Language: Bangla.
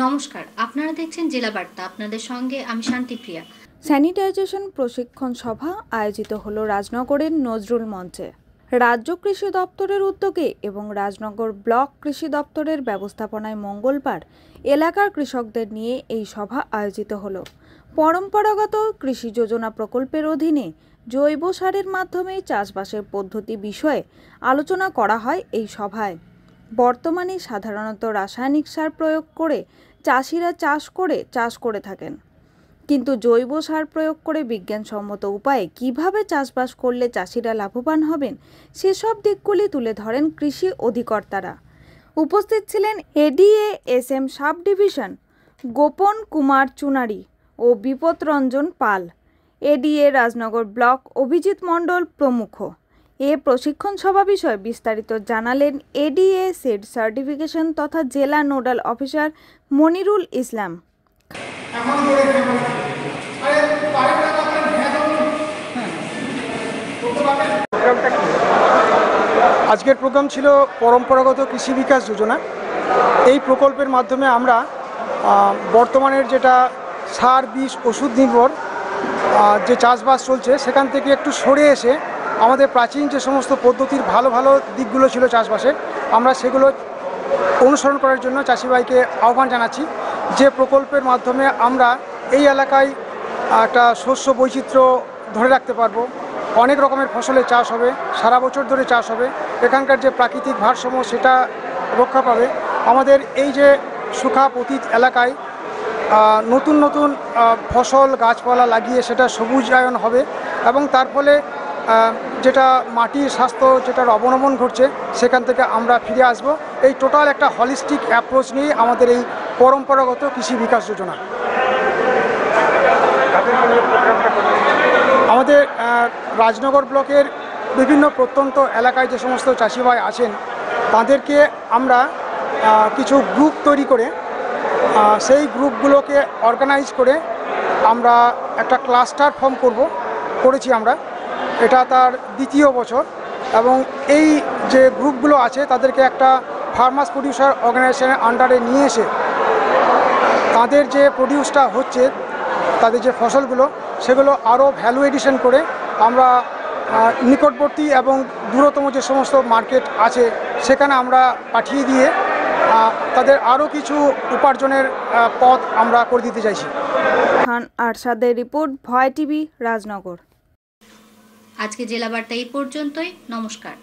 নমস্কার, আপনারা দেখছেন জেলা বার্তা। আপনাদের সঙ্গে আমি শান্তিপ্রিয়া। স্যানিটাইজেশন প্রশিক্ষণ সভা আয়োজিত হলো রাজনগরের নজরুল মঞ্চে। রাজ্য কৃষি দপ্তরের উদ্যোগে এবং রাজনগর ব্লক কৃষি দপ্তরের ব্যবস্থাপনায় মঙ্গলবার এলাকার কৃষকদের নিয়ে এই সভা আয়োজিত হলো। পরম্পরাগত কৃষি যোজনা প্রকল্পের অধীনে জৈব সারের মাধ্যমে চাষবাসের পদ্ধতি বিষয়ে আলোচনা করা হয় এই সভায়। বর্তমানে সাধারণত রাসায়নিক সার প্রয়োগ করে চাষিরা চাষ করে থাকেন, কিন্তু জৈব সার প্রয়োগ করে বিজ্ঞানসম্মত উপায়ে কিভাবে চাষবাস করলে চাষিরা লাভবান হবেন সেসব দিকগুলি তুলে ধরেন কৃষি অধিকর্তারা। উপস্থিত ছিলেন এডিএ-SM সাব ডিভিশন গোপন কুমার চুনারি ও বিপদ রঞ্জন পাল, এডিএ রাজনগর ব্লক অভিজিৎ মণ্ডল প্রমুখ। এ প্রশিক্ষণ সভা বিষয়ে বিস্তারিত জানালেন এডিএ সিড সার্টিফিকেশন তথা জেলা নোডাল অফিসার মনিরুল ইসলাম। আজকের প্রোগ্রাম ছিল পরম্পরাগত কৃষি বিকাশ যোজনা। এই প্রকল্পের মাধ্যমে আমরা বর্তমানের যেটা সার বীজ ওষুধ নির্ভর যে চাষবাস চলছে সেখান থেকে একটু সরে এসে আমাদের প্রাচীন যে সমস্ত পদ্ধতির ভালো ভালো দিকগুলো ছিল চাষবাসের, আমরা সেগুলো অনুসরণ করার জন্য চাষি ভাইকে আহ্বান জানাচ্ছি। যে প্রকল্পের মাধ্যমে আমরা এই এলাকায় একটা শস্য বৈচিত্র্য ধরে রাখতে পারবো, অনেক রকমের ফসলের চাষ হবে, সারা বছর ধরে চাষ হবে, এখানকার যে প্রাকৃতিক ভারসাম্য সেটা রক্ষা পাবে। আমাদের এই যে শুখা পতিত এলাকায় নতুন নতুন ফসল গাছপালা লাগিয়ে সেটা সবুজায়ন হবে এবং তার ফলে যেটা মাটির স্বাস্থ্য যেটার অবনমন ঘটছে সেখান থেকে আমরা ফিরে আসব। এই টোটাল একটা হলিস্টিক অ্যাপ্রোচ নিয়ে আমাদের এই পরম্পরাগত কৃষি বিকাশ যোজনা। আমাদের রাজনগর ব্লকের বিভিন্ন প্রত্যন্ত এলাকায় যে সমস্ত চাষি ভাই আছেন তাদেরকে আমরা কিছু গ্রুপ তৈরি করে সেই গ্রুপগুলোকে অর্গানাইজ করে আমরা একটা ক্লাস্টার ফর্ম করেছি আমরা। এটা তার দ্বিতীয় বছর এবং এই যে গ্রুপগুলো আছে তাদেরকে একটা ফার্মার্স প্রডিউসার অর্গানাইজেশনের আন্ডারে নিয়ে এসে তাদের যে প্রডিউসটা হচ্ছে, তাদের যে ফসলগুলো সেগুলো আরও ভ্যালু এডিশন করে আমরা নিকটবর্তী এবং দূরতম যে সমস্ত মার্কেট আছে সেখানে আমরা পাঠিয়ে দিয়ে তাদের আরও কিছু উপার্জনের পথ আমরা করে দিতে চাইছি। খান আরশাদের রিপোর্ট, ভয় টিভি, রাজনগর। আজকে জেলা বার্তা এই পর্যন্তই। নমস্কার।